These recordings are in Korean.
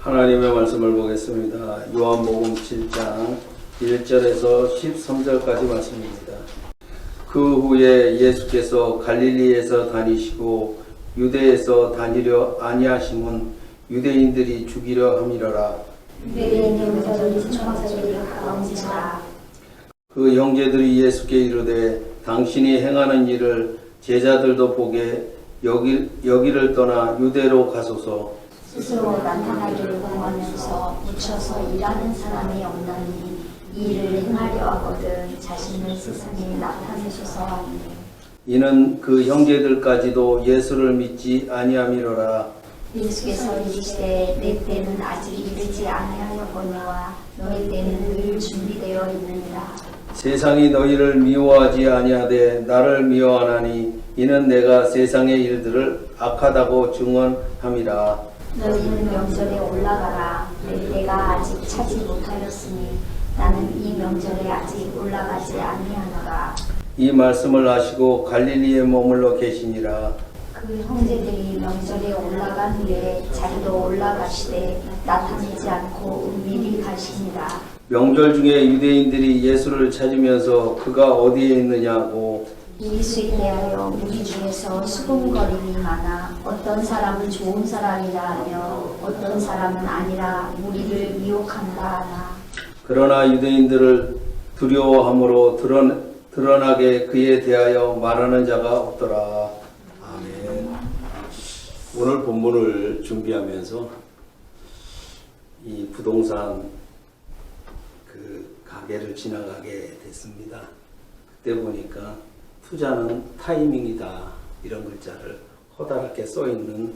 하나님의 말씀을 보겠습니다. 요한복음 7장 1절에서 13절까지 말씀입니다. 그 후에 예수께서 갈릴리에서 다니시고 유대에서 다니려 아니하심은 유대인들이 죽이려 함이러라. 유대인의 문자들이 초막절이 가까운지라. 그 형제들이 예수께 이르되 당신이 행하는 일을 제자들도 보게 여기를 떠나 유대로 가소서. 스스로 나타나기를 원하면서 묻혀서 일하는 사람이 없나니 이 일을 행하려 하거든 자신을 세상에 나타내소서 하니. 이는 그 형제들까지도 예수를 믿지 아니함이로라. 예수께서 이르시되 내 때는 아직 이르지 아니하였거니와 너희 때는 늘 준비되어 있느니라. 세상이 너희를 미워하지 아니하되 나를 미워하나니 이는 내가 세상의 일들을 악하다고 증언함이라. 너희는 명절에 올라가라. 내 때가 아직 차지 못하였으니 나는 이 명절에 아직 올라가지 아니하노라. 이 말씀을 하시고 갈릴리에 머물러 계시니라. 그 형제들이 명절에 올라간 후에 자기도 올라가시되 나타내지 않고 은밀히 가시니라. 명절 중에 유대인들이 예수를 찾으면서 그가 어디에 있느냐고 예수에 대하여 무리 중에서 수군거림이 많아 어떤 사람은 좋은 사람이라 하며 어떤 사람은 아니라 무리를 미혹한다 하나. 그러나 유대인들을 두려워함으로 드러나게 그에 대하여 말하는 자가 없더라. 아멘. 오늘 본문을 준비하면서 이 부동산 그 가게를 지나가게 됐습니다. 그때 보니까 투자는 타이밍이다 이런 글자를 커다랗게 써있는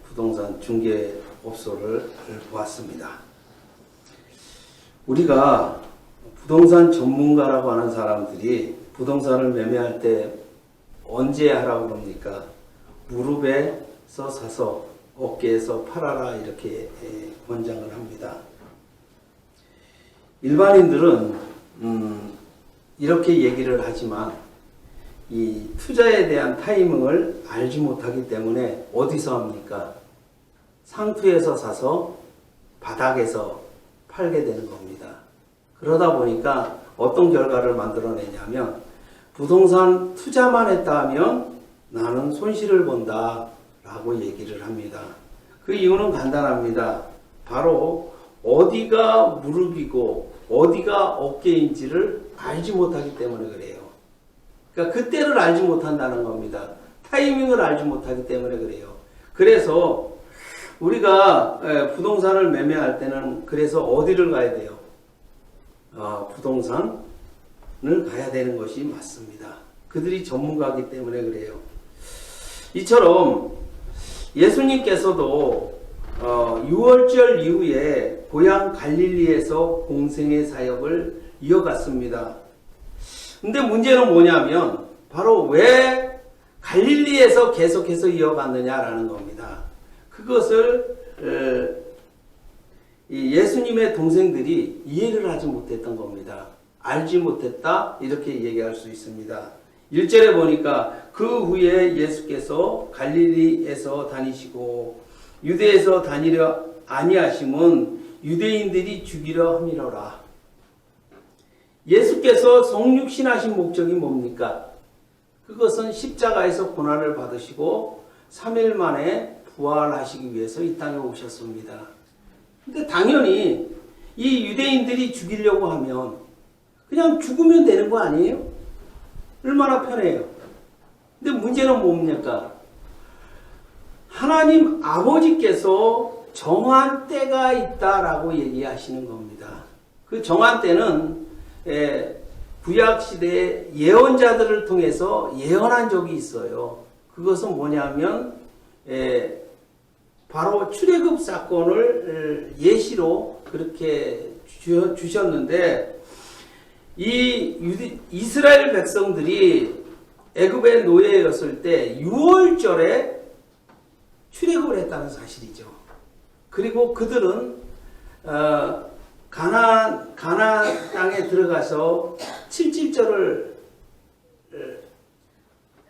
부동산 중개업소를 보았습니다. 우리가 부동산 전문가라고 하는 사람들이 부동산을 매매할 때 언제 하라고 그럽니까? 무릎에서 사서 어깨에서 팔아라 이렇게 권장을 합니다. 일반인들은 이렇게 얘기를 하지만 이 투자에 대한 타이밍을 알지 못하기 때문에 어디서 합니까? 상투에서 사서 바닥에서 팔게 되는 겁니다. 그러다 보니까 어떤 결과를 만들어내냐면 부동산 투자만 했다 하면 나는 손실을 본다 라고 얘기를 합니다. 그 이유는 간단합니다. 바로 어디가 무릎이고 어디가 어깨인지를 알지 못하기 때문에 그래요. 그러니까 그때를 알지 못한다는 겁니다. 타이밍을 알지 못하기 때문에 그래요. 그래서 우리가 부동산을 매매할 때는 그래서 어디를 가야 돼요? 부동산을 가야 되는 것이 맞습니다. 그들이 전문가이기 때문에 그래요. 이처럼 예수님께서도 6월절 이후에 고향 갈릴리에서 공생의 사역을 이어갔습니다. 근데 문제는 뭐냐면 바로 왜 갈릴리에서 계속해서 이어갔느냐라는 겁니다. 그것을 예수님의 동생들이 이해를 하지 못했던 겁니다. 알지 못했다 이렇게 얘기할 수 있습니다. 1절에 보니까 그 후에 예수께서 갈릴리에서 다니시고 유대에서 다니려 아니하심은 유대인들이 죽이려 함이로라. 예수께서 성육신하신 목적이 뭡니까? 그것은 십자가에서 고난을 받으시고 3일 만에 부활하시기 위해서 이 땅에 오셨습니다. 근데 당연히 이 유대인들이 죽이려고 하면 그냥 죽으면 되는 거 아니에요? 얼마나 편해요. 근데 문제는 뭡니까? 하나님 아버지께서 정한 때가 있다라고 얘기하시는 겁니다. 그 정한 때는 구약시대의 예언자들을 통해서 예언한 적이 있어요. 그것은 뭐냐면 바로 출애굽 사건을 예시로 그렇게 주셨는데 이 이스라엘 백성들이 애굽의 노예였을 때 6월절에 출애굽을 했다는 사실이죠. 그리고 그들은 가나안 땅에 들어가서 7.7절을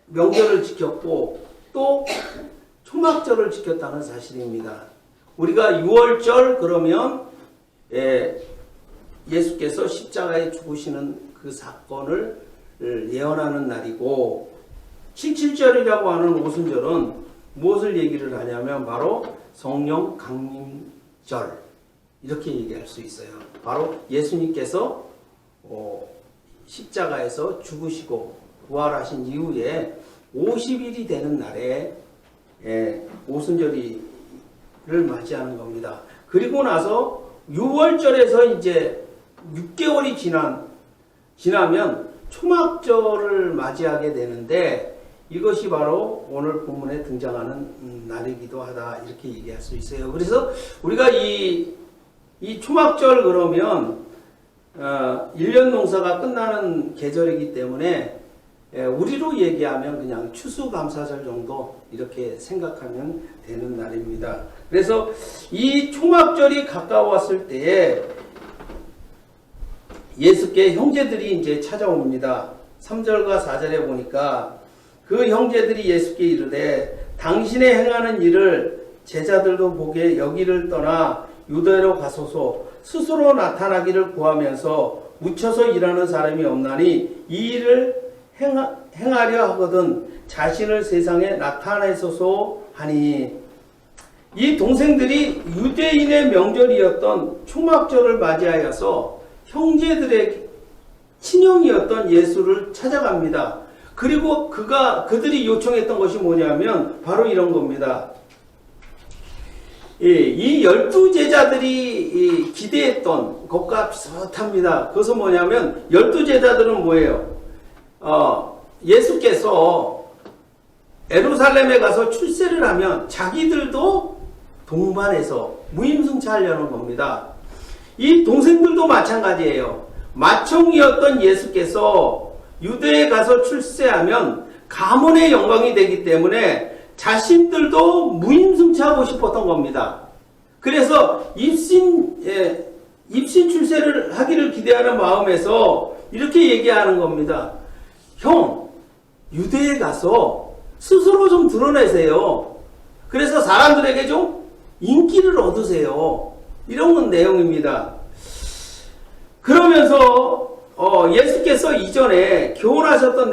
명절을 지켰고 또 초막절을 지켰다는 사실입니다. 우리가 6월절 그러면 예수께서 십자가에 죽으시는 그 사건을 예언하는 날이고, 77절이라고 하는 오순절은 무엇을 얘기를 하냐면 바로 성령 강림절, 이렇게 얘기할 수 있어요. 바로 예수님께서 십자가에서 죽으시고 부활하신 이후에 50일이 되는 날에 오순절을 맞이하는 겁니다. 그리고 나서 6월절에서 이제 6개월이 지나면 초막절을 맞이하게 되는데, 이것이 바로 오늘 본문에 등장하는 날이기도 하다, 이렇게 얘기할 수 있어요. 그래서 우리가 이 초막절 그러면 1년 농사가 끝나는 계절이기 때문에 우리로 얘기하면 그냥 추수감사절 정도 이렇게 생각하면 되는 날입니다. 그래서 이 초막절이 가까웠을 때에 예수께 형제들이 이제 찾아옵니다. 3절과 4절에 보니까 그 형제들이 예수께 이르되 당신의 행하는 일을 제자들도 보게 여기를 떠나 유대로 가소서, 스스로 나타나기를 구하면서 묻혀서 일하는 사람이 없나니 이 일을 행하려 하거든 자신을 세상에 나타내소서 하니, 이 동생들이 유대인의 명절이었던 초막절을 맞이하여서 형제들의 친형이었던 예수를 찾아갑니다. 그리고 그들이 요청했던 것이 뭐냐면 바로 이런 겁니다. 이 12제자들이 기대했던 것과 비슷합니다. 그것은 뭐냐면 12제자들은 뭐예요? 예수께서 예루살렘에 가서 출세를 하면 자기들도 동반해서 무임승차하려는 겁니다. 이 동생들도 마찬가지예요. 맏총이었던 예수께서 유대에 가서 출세하면 가문의 영광이 되기 때문에 자신들도 무임승차하고 싶었던 겁니다. 그래서 입신 출세를 하기를 기대하는 마음에서 이렇게 얘기하는 겁니다. 형, 유대에 가서 스스로 좀 드러내세요. 그래서 사람들에게 좀 인기를 얻으세요. 이런 내용입니다. 그러면서 예수께서 이전에 교훈하셨던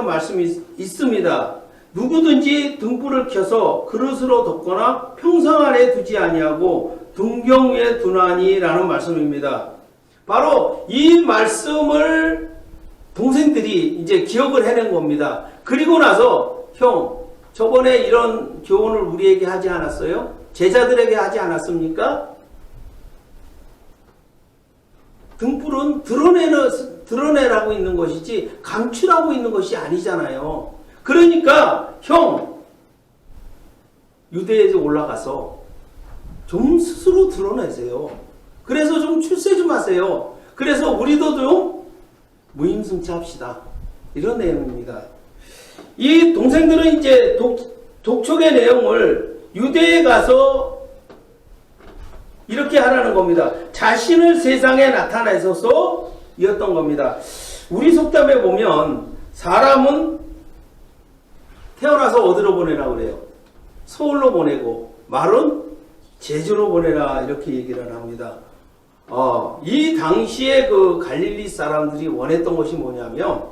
말씀이 있습니다. 누구든지 등불을 켜서 그릇으로 덮거나 평상 아래 두지 아니하고 등경 위에 두나니라는 말씀입니다. 바로 이 말씀을 동생들이 이제 기억을 해낸 겁니다. 그리고 나서 형, 저번에 이런 교훈을 우리에게 하지 않았어요? 제자들에게 하지 않았습니까? 등불은 드러내라고 있는 것이지 감추라고 있는 것이 아니잖아요. 그러니까 형, 유대에 올라가서 좀 스스로 드러내세요. 그래서 좀 출세 좀 하세요. 그래서 우리도 좀 무임승차합시다. 이런 내용입니다. 이 동생들은 이제 독촉의 내용을 유대에 가서 이렇게 하라는 겁니다. 자신을 세상에 나타내소서 이었던 겁니다. 우리 속담에 보면 사람은 태어나서 어디로 보내라 그래요? 서울로 보내고 말은 제주로 보내라, 이렇게 얘기를 합니다. 이 당시에 그 갈릴리 사람들이 원했던 것이 뭐냐면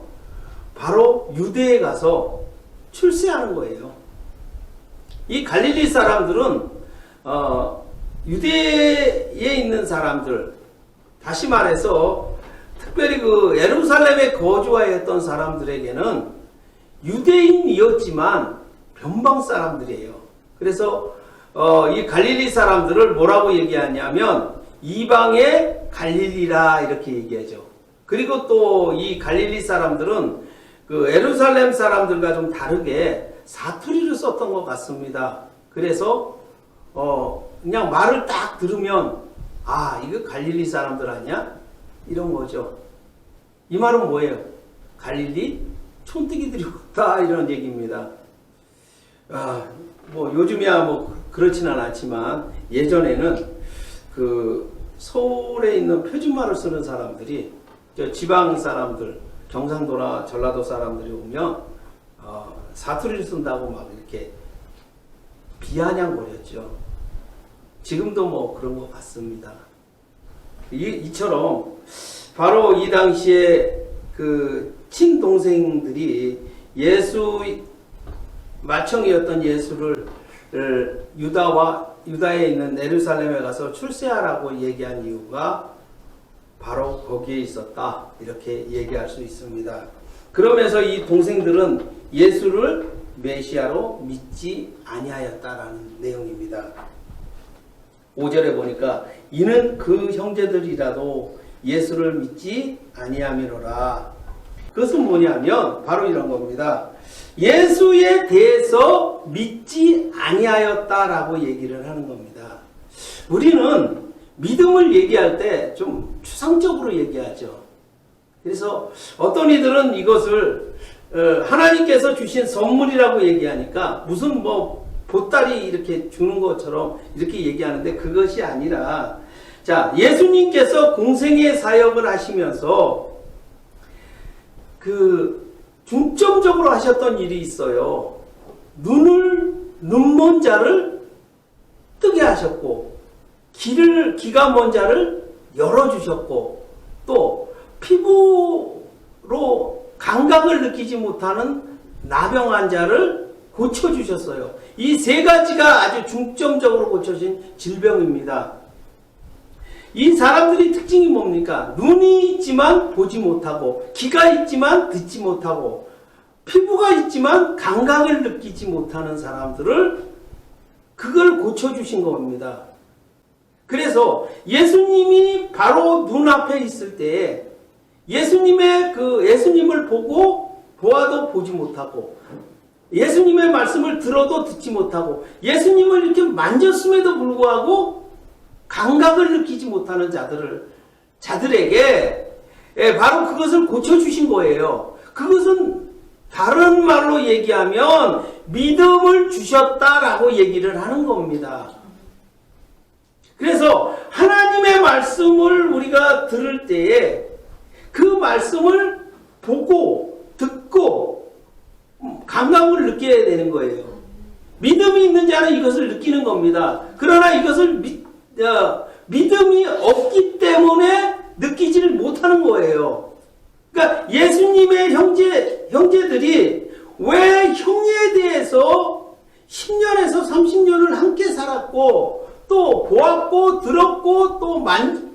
바로 유대에 가서 출세하는 거예요. 이 갈릴리 사람들은 유대에 있는 사람들, 다시 말해서 특별히 그 예루살렘에 거주하였던 사람들에게는 유대인이었지만 변방 사람들이에요. 그래서 이 갈릴리 사람들을 뭐라고 얘기하냐면 이방의 갈릴리라, 이렇게 얘기하죠. 그리고 또 이 갈릴리 사람들은 그 예루살렘 사람들과 좀 다르게 사투리를 썼던 것 같습니다. 그래서 그냥 말을 딱 들으면 이거 갈릴리 사람들 아니야? 이런 거죠. 이 말은 뭐예요? 갈릴리 촌뜨기들이 없다, 이런 얘기입니다. 뭐 요즘이야 뭐 그렇지는 않지만 예전에는 그 서울에 있는 표준말을 쓰는 사람들이 지방 사람들, 경상도나 전라도 사람들이 오면 사투리를 쓴다고 막 이렇게 비아냥거렸죠. 지금도 뭐 그런 것 같습니다. 이처럼 바로 이 당시에 그 친동생들이 마청이었던 예수를 유다에 있는 예루살렘에 가서 출세하라고 얘기한 이유가 바로 거기에 있었다, 이렇게 얘기할 수 있습니다. 그러면서 이 동생들은 예수를 메시아로 믿지 아니하였다라는 내용입니다. 5절에 보니까 이는 그 형제들이라도 예수를 믿지 아니함이로라. 그것은 뭐냐면 바로 이런 겁니다. 예수에 대해서 믿지 아니하였다라고 얘기를 하는 겁니다. 우리는 믿음을 얘기할 때 좀 추상적으로 얘기하죠. 그래서 어떤 이들은 이것을 하나님께서 주신 선물이라고 얘기하니까 무슨 뭐 보따리 이렇게 주는 것처럼 이렇게 얘기하는데, 그것이 아니라, 자, 예수님께서 공생의 사역을 하시면서 그 중점적으로 하셨던 일이 있어요. 눈먼 자를 뜨게 하셨고, 귀가 먼 자를 열어주셨고, 또 피부로 감각을 느끼지 못하는 나병 환자를 고쳐주셨어요. 이 세 가지가 아주 중점적으로 고쳐진 질병입니다. 이 사람들이 특징이 뭡니까? 눈이 있지만 보지 못하고, 귀가 있지만 듣지 못하고, 피부가 있지만 감각을 느끼지 못하는 사람들을 그걸 고쳐주신 겁니다. 그래서 예수님이 바로 눈앞에 있을 때 예수님을 보아도 보지 못하고, 예수님의 말씀을 들어도 듣지 못하고, 예수님을 이렇게 만졌음에도 불구하고 감각을 느끼지 못하는 자들에게 바로 그것을 고쳐주신 거예요. 그것은 다른 말로 얘기하면 믿음을 주셨다라고 얘기를 하는 겁니다. 그래서 하나님의 말씀을 우리가 들을 때에 그 말씀을 보고 듣고 감각을 느껴야 되는 거예요. 믿음이 있는 자는 이것을 느끼는 겁니다. 그러나 이것을 믿음이 없기 때문에 느끼지를 못하는 거예요. 그러니까 예수님의 형제들이 왜 형에 대해서 10년에서 30년을 함께 살았고, 또 보았고 들었고 또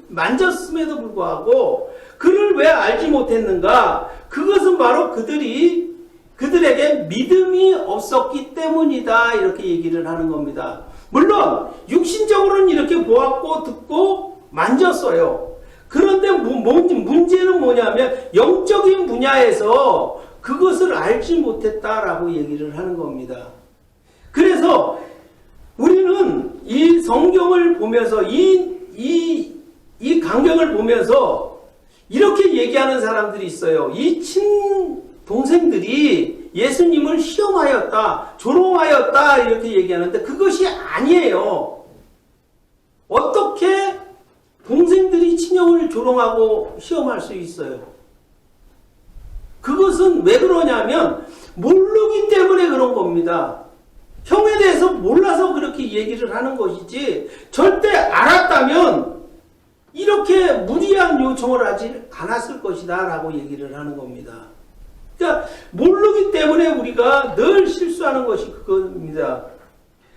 만졌음에도 불구하고 그를 왜 알지 못했는가? 그것은 바로 그들에게 믿음이 없었기 때문이다, 이렇게 얘기를 하는 겁니다. 물론 육신적으로는 이렇게 보았고 듣고 만졌어요. 그런데 문제는 뭐냐면 영적인 분야에서 그것을 알지 못했다라고 얘기를 하는 겁니다. 그래서 우리는 이 성경을 보면서 이 강경을 보면서 이렇게 얘기하는 사람들이 있어요. 이 친동생들이 예수님을 시험하였다, 조롱하였다, 이렇게 얘기하는데 그것이 아니에요. 어떻게 동생들이 친형을 조롱하고 시험할 수 있어요? 그것은 왜 그러냐면 모르기 때문에 그런 겁니다. 형에 대해서 몰라서 그렇게 얘기를 하는 것이지, 절대 알았다면 이렇게 무리한 요청을 하지 않았을 것이다 라고 얘기를 하는 겁니다. 그러니까 모르기 때문에 우리가 늘 실수하는 것이 그겁니다.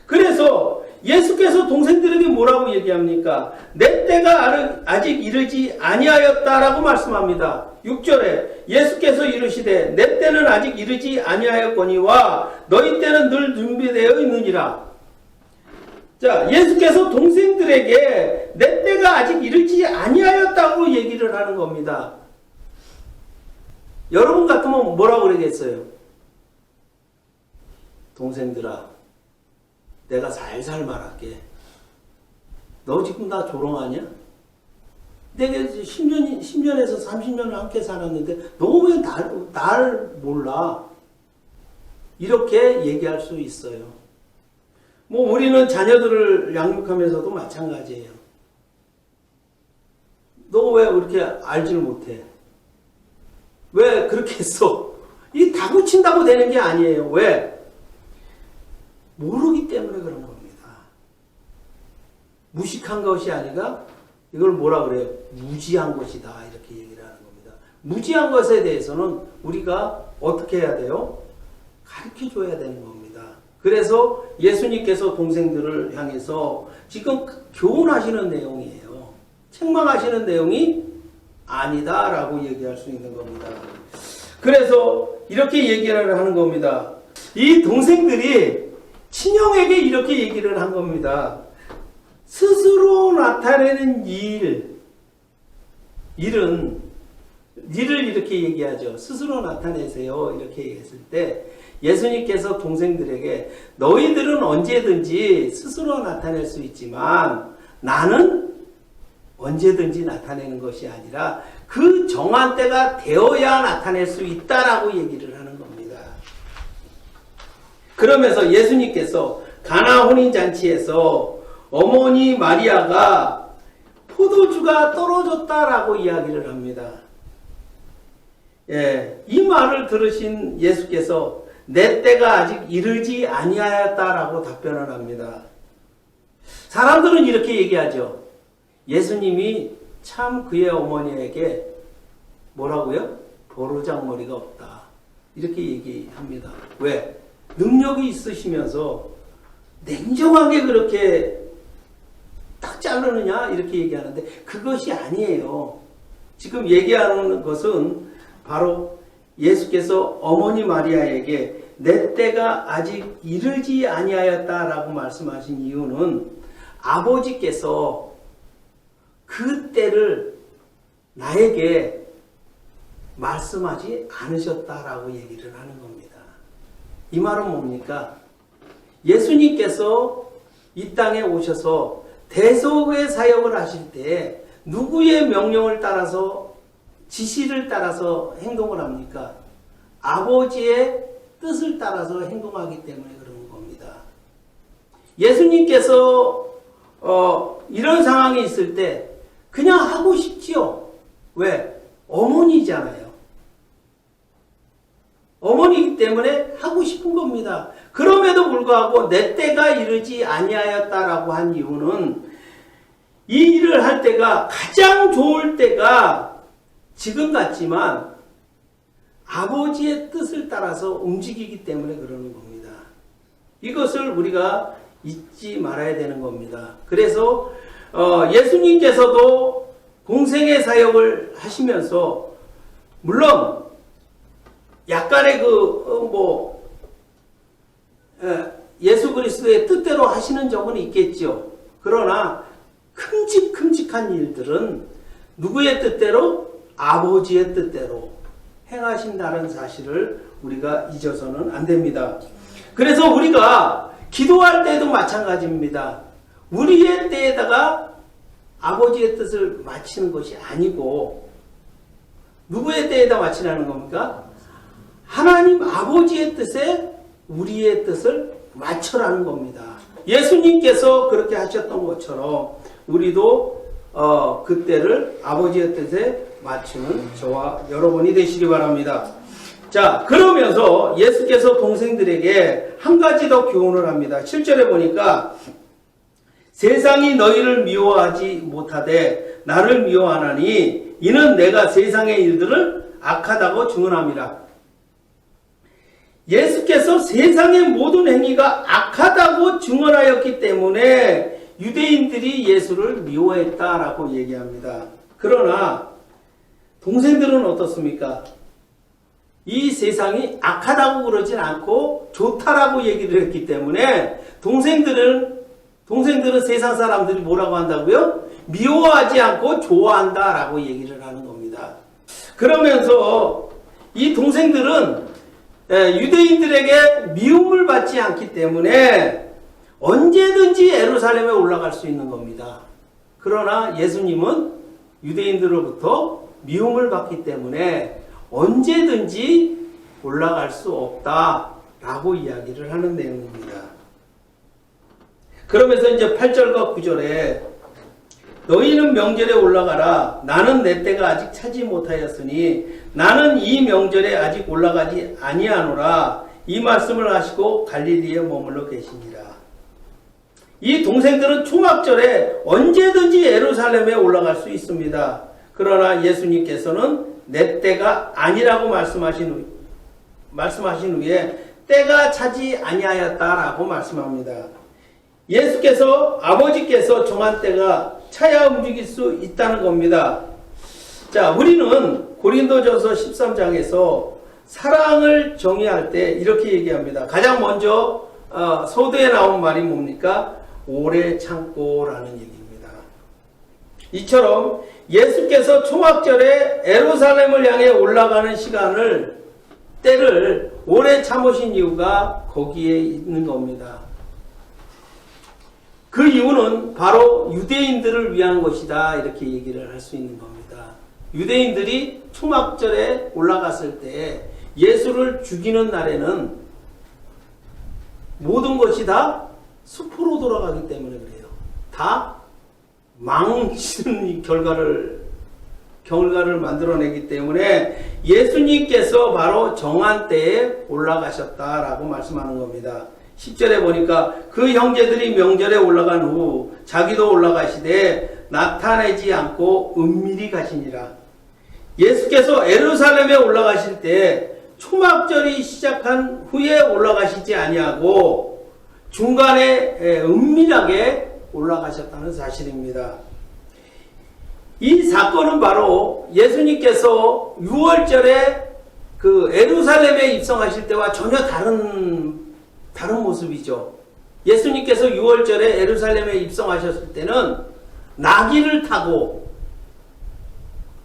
그래서 예수께서 동생들에게 뭐라고 얘기합니까? 내 때가 아직 이르지 아니하였다라고 말씀합니다. 6절에 예수께서 이르시되 내 때는 아직 이르지 아니하였거니와 너희 때는 늘 준비되어 있느니라. 자, 예수께서 동생들에게 내 때가 아직 이르지 아니하였다고 얘기를 하는 겁니다. 여러분 같으면 뭐라고 그러겠어요? 동생들아, 내가 살살 말할게. 너 지금 나 조롱하냐? 내가 10년에서 30년을 함께 살았는데 너 왜 날 몰라? 이렇게 얘기할 수 있어요. 뭐 우리는 자녀들을 양육하면서도 마찬가지예요. 너 왜 그렇게 알지를 못해? 왜 그렇게 했어? 이 다그친다고 되는 게 아니에요. 왜? 모르기 때문에 그런 겁니다. 무식한 것이 아니라 이걸 뭐라 그래요? 무지한 것이다. 이렇게 얘기를 하는 겁니다. 무지한 것에 대해서는 우리가 어떻게 해야 돼요? 가르쳐 줘야 되는 겁니다. 그래서 예수님께서 동생들을 향해서 지금 교훈하시는 내용이에요. 책망하시는 내용이 아니다라고 얘기할 수 있는 겁니다. 그래서 이렇게 얘기를 하는 겁니다. 이 동생들이 친형에게 이렇게 얘기를 한 겁니다. 스스로 나타내는 일을 이렇게 얘기하죠. 스스로 나타내세요. 이렇게 얘기했을 때 예수님께서 동생들에게 너희들은 언제든지 스스로 나타낼 수 있지만 나는 언제든지 나타내는 것이 아니라 그 정한 때가 되어야 나타낼 수 있다라고 얘기를 하는 겁니다. 그러면서 예수님께서 가나 혼인잔치에서 어머니 마리아가 포도주가 떨어졌다라고 이야기를 합니다. 예, 이 말을 들으신 예수께서 내 때가 아직 이르지 아니하였다라고 답변을 합니다. 사람들은 이렇게 얘기하죠. 예수님이 참 그의 어머니에게 뭐라고요? 보르장머리가 없다. 이렇게 얘기합니다. 왜? 능력이 있으시면서 냉정하게 그렇게 딱 자르느냐? 이렇게 얘기하는데 그것이 아니에요. 지금 얘기하는 것은 바로 예수께서 어머니 마리아에게 내 때가 아직 이르지 아니하였다라고 말씀하신 이유는 아버지께서 그 때를 나에게 말씀하지 않으셨다라고 얘기를 하는 겁니다. 이 말은 뭡니까? 예수님께서 이 땅에 오셔서 대속의 사역을 하실 때 누구의 명령을 따라서 지시를 따라서 행동을 합니까? 아버지의 뜻을 따라서 행동하기 때문에 그런 겁니다. 예수님께서 이런 상황이 있을 때 그냥 하고 싶지요. 왜? 어머니잖아요. 어머니이기 때문에 하고 싶은 겁니다. 그럼에도 불구하고 내 때가 이르지 아니하였다라고 한 이유는 이 일을 할 때가 가장 좋을 때가 지금 같지만 아버지의 뜻을 따라서 움직이기 때문에 그러는 겁니다. 이것을 우리가 잊지 말아야 되는 겁니다. 그래서 예수님께서도 공생의 사역을 하시면서 물론 약간의 예수 그리스도의 뜻대로 하시는 적은 있겠죠. 그러나 큼직큼직한 일들은 누구의 뜻대로? 아버지의 뜻대로 행하신다는 사실을 우리가 잊어서는 안 됩니다. 그래서 우리가 기도할 때도 마찬가지입니다. 우리의 때에다가 아버지의 뜻을 맞추는 것이 아니고 누구의 때에다 맞추라는 겁니까? 하나님 아버지의 뜻에 우리의 뜻을 맞춰라는 겁니다. 예수님께서 그렇게 하셨던 것처럼 우리도 그때를 아버지의 뜻에 맞추는 저와 여러분이 되시기 바랍니다. 자, 그러면서 예수께서 동생들에게 한 가지 더 교훈을 합니다. 7절에 보니까 세상이 너희를 미워하지 못하되 나를 미워하나니 이는 내가 세상의 일들을 악하다고 증언함이라. 예수께서 세상의 모든 행위가 악하다고 증언하였기 때문에 유대인들이 예수를 미워했다라고 얘기합니다. 그러나 동생들은 어떻습니까? 이 세상이 악하다고 그러진 않고 좋다라고 얘기를 했기 때문에 동생들은 세상 사람들이 뭐라고 한다고요? 미워하지 않고 좋아한다라고 얘기를 하는 겁니다. 그러면서 이 동생들은 유대인들에게 미움을 받지 않기 때문에 언제든지 예루살렘에 올라갈 수 있는 겁니다. 그러나 예수님은 유대인들로부터 미움을 받기 때문에 언제든지 올라갈 수 없다라고 이야기를 하는 내용입니다. 그러면서 이제 8절과 9절에 너희는 명절에 올라가라. 나는 내 때가 아직 차지 못하였으니 나는 이 명절에 아직 올라가지 아니하노라. 이 말씀을 하시고 갈릴리에 머물러 계시니라. 이 동생들은 초막절에 언제든지 예루살렘에 올라갈 수 있습니다. 그러나 예수님께서는 내 때가 아니라고 말씀하신 후에 때가 차지 아니하였다라고 말씀합니다. 예수께서 아버지께서 정한 때가 차야 움직일 수 있다는 겁니다. 자, 우리는 고린도전서 13장에서 사랑을 정의할 때 이렇게 얘기합니다. 가장 먼저 서두에 나온 말이 뭡니까? 오래 참고라는 얘기입니다. 이처럼 예수께서 초막절에 예루살렘을 향해 올라가는 때를 오래 참으신 이유가 거기에 있는 겁니다. 그 이유는 바로 유대인들을 위한 것이다, 이렇게 얘기를 할 수 있는 겁니다. 유대인들이 초막절에 올라갔을 때 예수를 죽이는 날에는 모든 것이 다 수포로 돌아가기 때문에 그래요. 다 망치는 결과를 만들어내기 때문에 예수님께서 바로 정한 때에 올라가셨다라고 말씀하는 겁니다. 10절에 보니까 그 형제들이 명절에 올라간 후 자기도 올라가시되 나타내지 않고 은밀히 가시니라. 예수께서 예루살렘에 올라가실 때 초막절이 시작한 후에 올라가시지 아니하고 중간에 은밀하게 올라가셨다는 사실입니다. 이 사건은 바로 예수님께서 6월절에 그 예루살렘에 입성하실 때와 전혀 다른 모습이죠. 예수님께서 6월절에 예루살렘에 입성하셨을 때는 나귀를 타고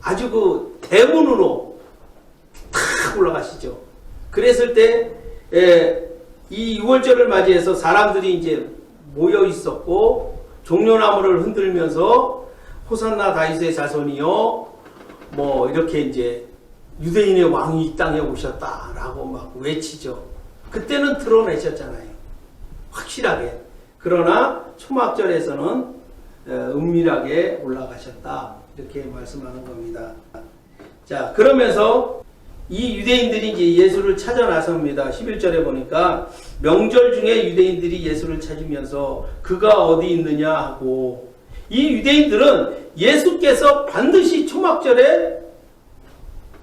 아주 그 대문으로 탁 올라가시죠. 그랬을 때 이 6월절을 맞이해서 사람들이 이제 모여 있었고 종려나무를 흔들면서 호산나 다윗의 자손이요, 뭐 이렇게 이제 유대인의 왕이 이 땅에 오셨다라고 막 외치죠. 그때는 드러내셨잖아요, 확실하게. 그러나 초막절에서는 은밀하게 올라가셨다, 이렇게 말씀하는 겁니다. 자, 그러면서 이 유대인들이 이제 예수를 찾아 나섭니다. 11절에 보니까 명절 중에 유대인들이 예수를 찾으면서 그가 어디 있느냐 하고, 이 유대인들은 예수께서 반드시 초막절에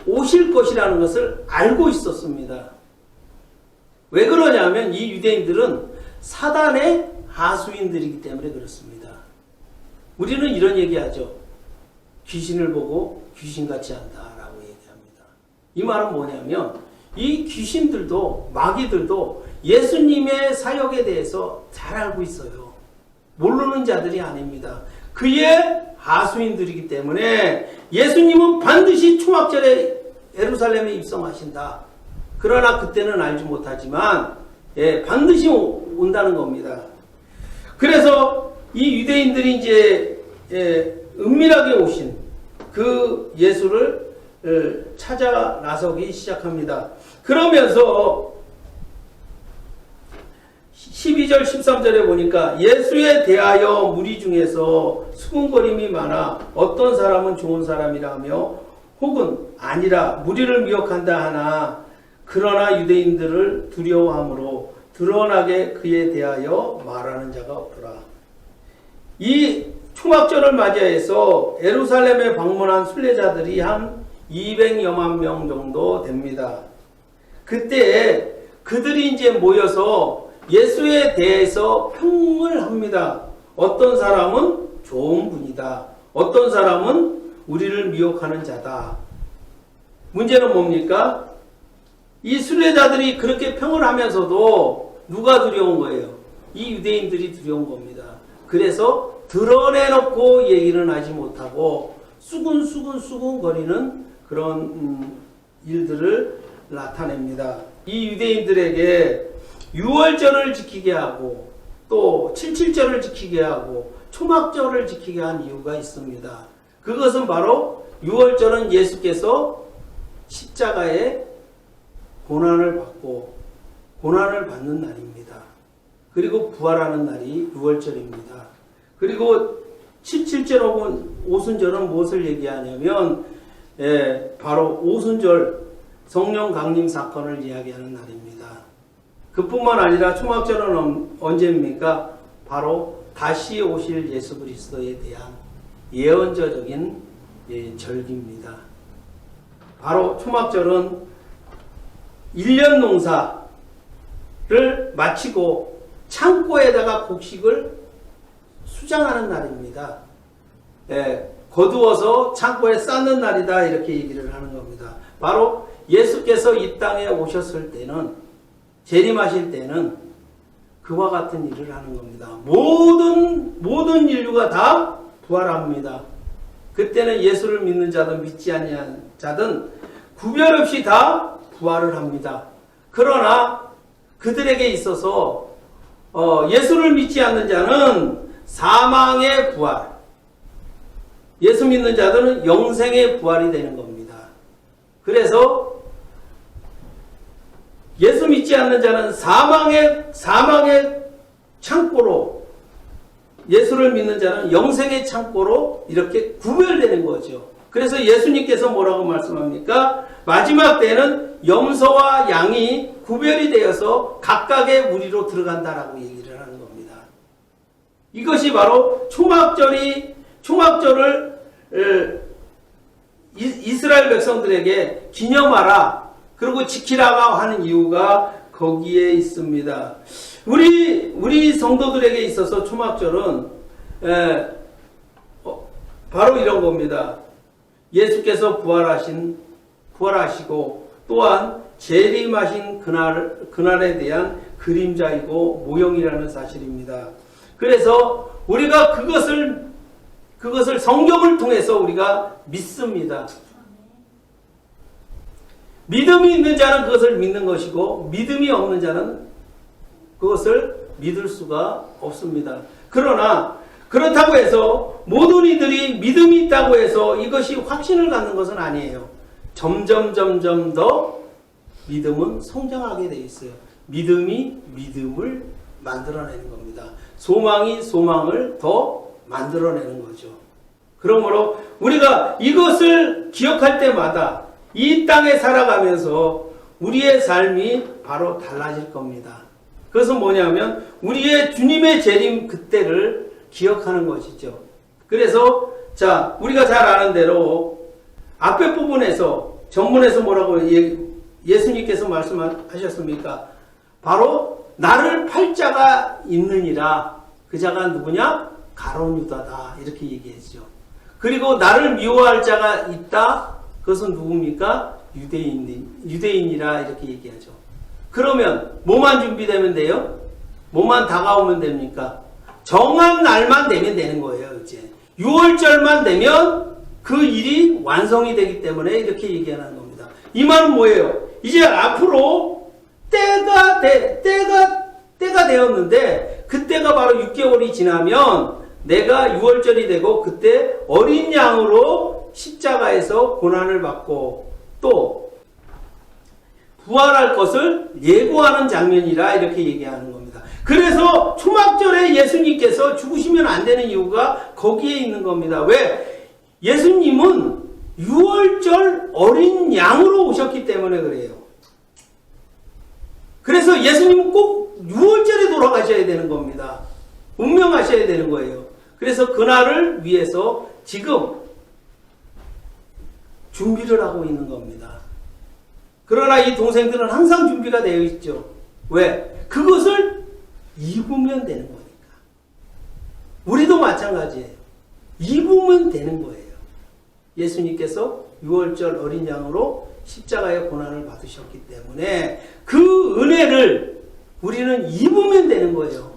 오실 것이라는 것을 알고 있었습니다. 왜 그러냐면 이 유대인들은 사단의 하수인들이기 때문에 그렇습니다. 우리는 이런 얘기하죠. 귀신을 보고 귀신같이 한다라고 얘기합니다. 이 말은 뭐냐면 이 귀신들도 마귀들도 예수님의 사역에 대해서 잘 알고 있어요. 모르는 자들이 아닙니다. 그의 하수인들이기 때문에 예수님은 반드시 초막절에 예루살렘에 입성하신다. 그러나 그때는 알지 못하지만 반드시 온다는 겁니다. 그래서 이 유대인들이 이제 은밀하게 오신 그 예수를 찾아 나서기 시작합니다. 그러면서 12절 13절에 보니까 예수에 대하여 무리 중에서 수군거림이 많아 어떤 사람은 좋은 사람이라며 혹은 아니라 무리를 미혹한다 하나 그러나 유대인들을 두려워함으로 드러나게 그에 대하여 말하는 자가 없더라. 이 초막절을 맞이해서 예루살렘에 방문한 순례자들이 한 200여만 명 정도 됩니다. 그때 그들이 이제 모여서 예수에 대해서 평을 합니다. 어떤 사람은 좋은 분이다. 어떤 사람은 우리를 미혹하는 자다. 문제는 뭡니까? 이 순례자들이 그렇게 평을 하면서도 누가 두려운 거예요? 이 유대인들이 두려운 겁니다. 그래서 드러내놓고 얘기는 하지 못하고 수군수군 거리는 그런 일들을 나타냅니다. 이 유대인들에게 6월절을 지키게 하고 또 77절을 지키게 하고 초막절을 지키게 한 이유가 있습니다. 그것은 바로 6월절은 예수께서 십자가에 고난을 받고 고난을 받는 날입니다. 그리고 부활하는 날이 6월절입니다. 그리고 77절 혹은 오순절은 무엇을 얘기하냐면 바로 오순절 성령 강림 사건을 이야기하는 날입니다. 그뿐만 아니라 초막절은 언제입니까? 바로 다시 오실 예수 그리스도에 대한 예언자적인 절기입니다. 바로 초막절은 1년 농사를 마치고 창고에다가 곡식을 수장하는 날입니다. 거두어서 창고에 쌓는 날이다 이렇게 얘기를 하는 겁니다. 바로 예수께서 이 땅에 오셨을 때는, 재림하실 때는 그와 같은 일을 하는 겁니다. 모든 인류가 다 부활합니다. 그때는 예수를 믿는 자든 믿지 아니하는 자든 구별 없이 다 부활을 합니다. 그러나 그들에게 있어서 예수를 믿지 않는 자는 사망의 부활, 예수 믿는 자들은 영생의 부활이 되는 겁니다. 그래서 예수 믿지 않는 자는 사망의 창고로, 예수를 믿는 자는 영생의 창고로 이렇게 구별되는 거죠. 그래서 예수님께서 뭐라고 말씀합니까? 마지막 때는 염소와 양이 구별이 되어서 각각의 무리로 들어간다라고 얘기를 하는 겁니다. 이것이 바로 초막절을 이스라엘 백성들에게 기념하라, 그리고 지키라고 하는 이유가 거기에 있습니다. 우리 성도들에게 있어서 초막절은 바로 이런 겁니다. 예수께서 부활하시고 또한 재림하신 그날에 대한 그림자이고 모형이라는 사실입니다. 그래서 우리가 그것을 성경을 통해서 우리가 믿습니다. 믿음이 있는 자는 그것을 믿는 것이고 믿음이 없는 자는 그것을 믿을 수가 없습니다. 그러나 그렇다고 해서 모든 이들이 믿음이 있다고 해서 이것이 확신을 갖는 것은 아니에요. 점점 더 믿음은 성장하게 되어 있어요. 믿음이 믿음을 만들어내는 겁니다. 소망이 소망을 더 만들어내는 거죠. 그러므로 우리가 이것을 기억할 때마다 이 땅에 살아가면서 우리의 삶이 바로 달라질 겁니다. 그것은 뭐냐면 우리의 주님의 재림 그때를 기억하는 것이죠. 그래서 우리가 잘 아는 대로 앞에 부분에서 전문에서 뭐라고 예수님께서 말씀하셨습니까? 바로 나를 팔 자가 있느니라. 그 자가 누구냐? 가룟 유다다 이렇게 얘기했죠. 그리고 나를 미워할 자가 있다. 그것은 누굽니까? 유대인이라 이렇게 얘기하죠. 그러면 뭐만 준비되면 돼요? 뭐만 다가오면 됩니까? 정한 날만 되면 되는 거예요. 이제 6월절만 되면 그 일이 완성이 되기 때문에 이렇게 얘기하는 겁니다. 이 말은 뭐예요? 이제 앞으로 때가 되었는데 그때가 바로 6개월이 지나면 내가 6월절이 되고 그때 어린 양으로 십자가에서 고난을 받고 또 부활할 것을 예고하는 장면이라 이렇게 얘기하는 겁니다. 그래서 초막절에 예수님께서 죽으시면 안 되는 이유가 거기에 있는 겁니다. 왜? 예수님은 6월절 어린 양으로 오셨기 때문에 그래요. 그래서 예수님은 꼭 6월절에 돌아가셔야 되는 겁니다. 운명하셔야 되는 거예요. 그래서 그날을 위해서 지금 준비를 하고 있는 겁니다. 그러나 이 동생들은 항상 준비가 되어 있죠. 왜? 그것을 입으면 되는 거니까. 우리도 마찬가지예요. 입으면 되는 거예요. 예수님께서 6월절 어린 양으로 십자가의 고난을 받으셨기 때문에 그 은혜를 우리는 입으면 되는 거예요.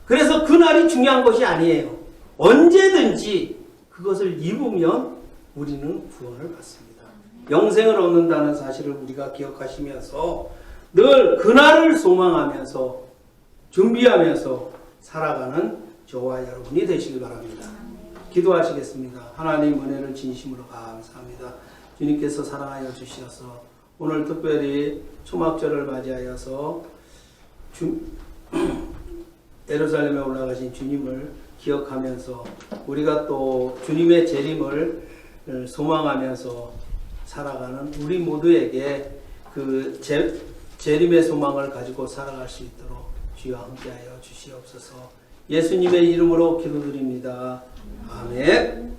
그래서 그날이 중요한 것이 아니에요. 언제든지 그것을 입으면 우리는 구원을 받습니다. 영생을 얻는다는 사실을 우리가 기억하시면서 늘 그날을 소망하면서 준비하면서 살아가는 저와 여러분이 되시길 바랍니다. 기도하시겠습니다. 하나님 은혜를 진심으로 감사합니다. 주님께서 사랑하여 주시어서 오늘 특별히 초막절을 맞이하여서 예루살렘에 올라가신 주님을 기억하면서 우리가 또 주님의 재림을 소망하면서 살아가는 우리 모두에게 그 재림의 소망을 가지고 살아갈 수 있도록 주여 함께하여 주시옵소서. 예수님의 이름으로 기도드립니다. 아멘.